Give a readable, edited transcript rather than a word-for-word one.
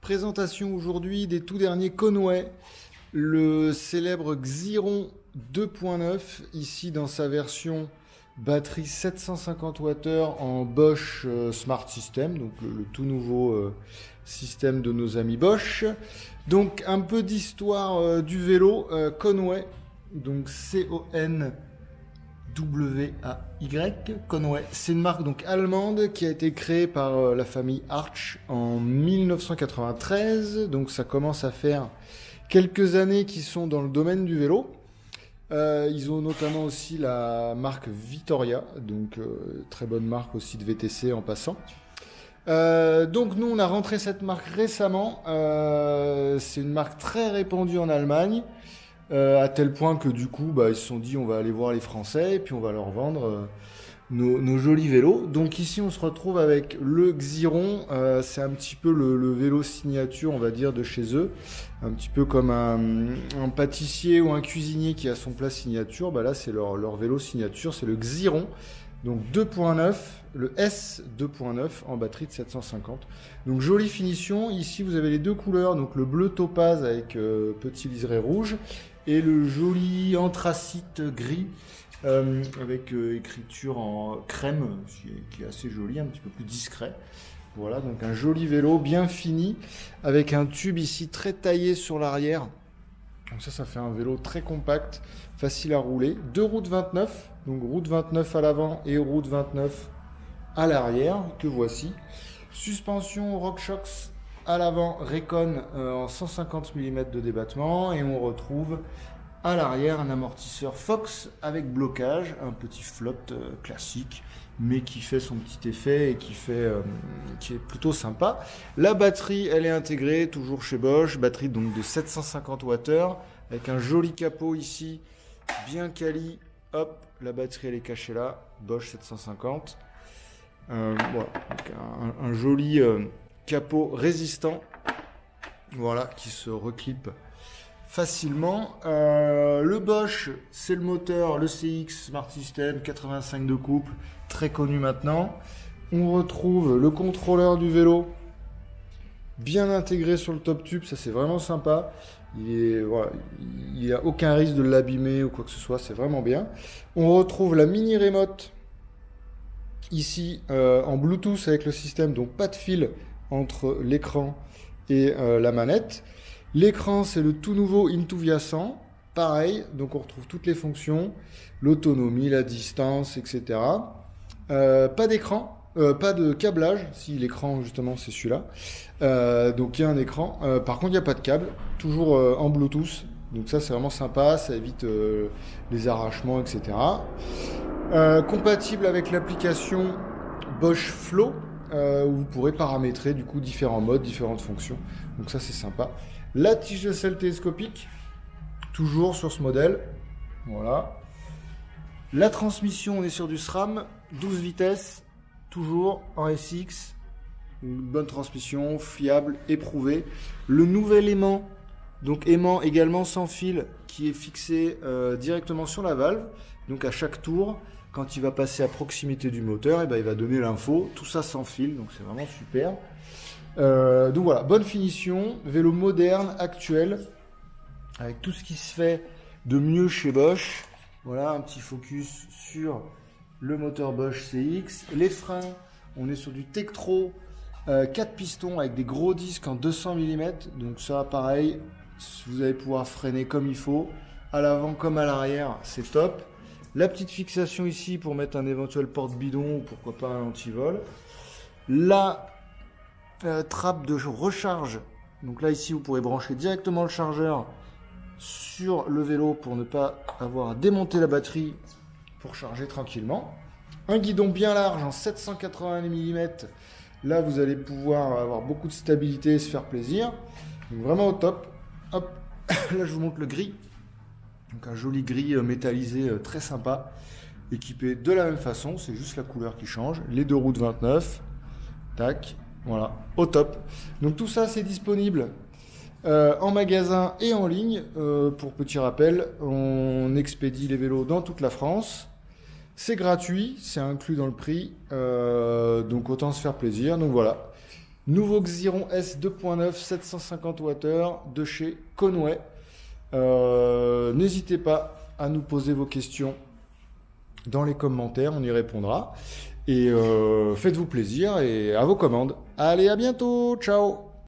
Présentation aujourd'hui des tout derniers Conway, le célèbre Xiron 2.9, ici dans sa version batterie 750 Wh en Bosch Smart System, donc le tout nouveau système de nos amis Bosch. Donc un peu d'histoire du vélo, Conway, donc C-O-N-W-A-Y, Conway. C'est une marque donc allemande qui a été créée par la famille Arch en 1993. Donc ça commence à faire quelques années qu'ils sont dans le domaine du vélo. Ils ont notamment aussi la marque Vittoria, donc très bonne marque aussi de VTC en passant. Donc nous on a rentré cette marque récemment. C'est une marque très répandue en Allemagne. À tel point que du coup ils se sont dit on va aller voir les Français et puis on va leur vendre nos jolis vélos. Donc ici on se retrouve avec le Xiron, c'est un petit peu le vélo signature on va dire de chez eux, un petit peu comme un pâtissier ou un cuisinier qui a son plat signature, là c'est leur vélo signature, c'est le Xiron, donc 2.9, le S 2.9 en batterie de 750. Donc jolie finition, ici vous avez les deux couleurs, donc le bleu topaz avec petit liseré rouge et le joli anthracite gris avec écriture en crème qui est assez jolie, un petit peu plus discret. Voilà, donc un joli vélo bien fini avec un tube ici très taillé sur l'arrière. Donc ça fait un vélo très compact, facile à rouler. Deux roues de 29, donc roue de 29 à l'avant et roue de 29 à l'arrière, que voici. Suspension RockShox à l'avant, Recon en 150 mm de débattement, et on retrouve à l'arrière un amortisseur Fox avec blocage, un petit flotte classique, mais qui fait son petit effet et qui est plutôt sympa. La batterie, elle est intégrée toujours chez Bosch, batterie donc de 750 Wh avec un joli capot ici, bien quali. Hop, la batterie elle est cachée là, Bosch 750. Voilà, donc un joli capot résistant, voilà, qui se reclipe facilement. Le Bosch, c'est le moteur, le CX Smart System 85 de couple, très connu maintenant. On retrouve le contrôleur du vélo, bien intégré sur le top tube, ça c'est vraiment sympa. Il n'y a aucun risque de l'abîmer ou quoi que ce soit, c'est vraiment bien. On retrouve la mini remote ici en Bluetooth avec le système, donc pas de fil entre l'écran et la manette. L'écran, c'est le tout nouveau Intuvia 100, pareil, donc on retrouve toutes les fonctions, l'autonomie, la distance, etc. Pas d'écran, pas de câblage, si l'écran justement c'est celui-là, donc il y a un écran, par contre il n'y a pas de câble, toujours en Bluetooth, donc ça c'est vraiment sympa, ça évite les arrachements, etc. Compatible avec l'application Bosch Flow, où vous pourrez paramétrer du coup différents modes, différentes fonctions, donc ça c'est sympa. La tige de selle télescopique, toujours sur ce modèle, voilà. La transmission, on est sur du SRAM, 12 vitesses, toujours en SX, une bonne transmission, fiable, éprouvée. Le nouvel aimant, donc aimant également sans fil, qui est fixé directement sur la valve, donc à chaque tour, quand il va passer à proximité du moteur, il va donner l'info, tout ça sans fil, donc c'est vraiment super. Donc voilà, bonne finition, vélo moderne, actuel, avec tout ce qui se fait de mieux chez Bosch. Voilà, un petit focus sur le moteur Bosch CX. Les freins, on est sur du Tektro 4 pistons avec des gros disques en 200 mm. Donc ça, pareil, vous allez pouvoir freiner comme il faut, à l'avant comme à l'arrière, c'est top. La petite fixation ici pour mettre un éventuel porte-bidon ou pourquoi pas un antivol. La trappe de recharge, donc là ici vous pourrez brancher directement le chargeur sur le vélo pour ne pas avoir à démonter la batterie pour charger tranquillement. Un guidon bien large en 780 mm, là vous allez pouvoir avoir beaucoup de stabilité et se faire plaisir, donc vraiment au top. Hop, là je vous montre le gris, donc un joli gris métallisé très sympa, équipé de la même façon, c'est juste la couleur qui change, les deux roues de 29, tac. Voilà, au top. Donc tout ça, c'est disponible en magasin et en ligne. Pour petit rappel, on expédie les vélos dans toute la France. C'est gratuit, c'est inclus dans le prix. Donc autant se faire plaisir. Donc voilà, Nouveau Xiron S 2.9 750 Wh de chez Conway. N'hésitez pas à nous poser vos questions dans les commentaires, on y répondra. Et faites-vous plaisir et à vos commandes. Allez, à bientôt, ciao!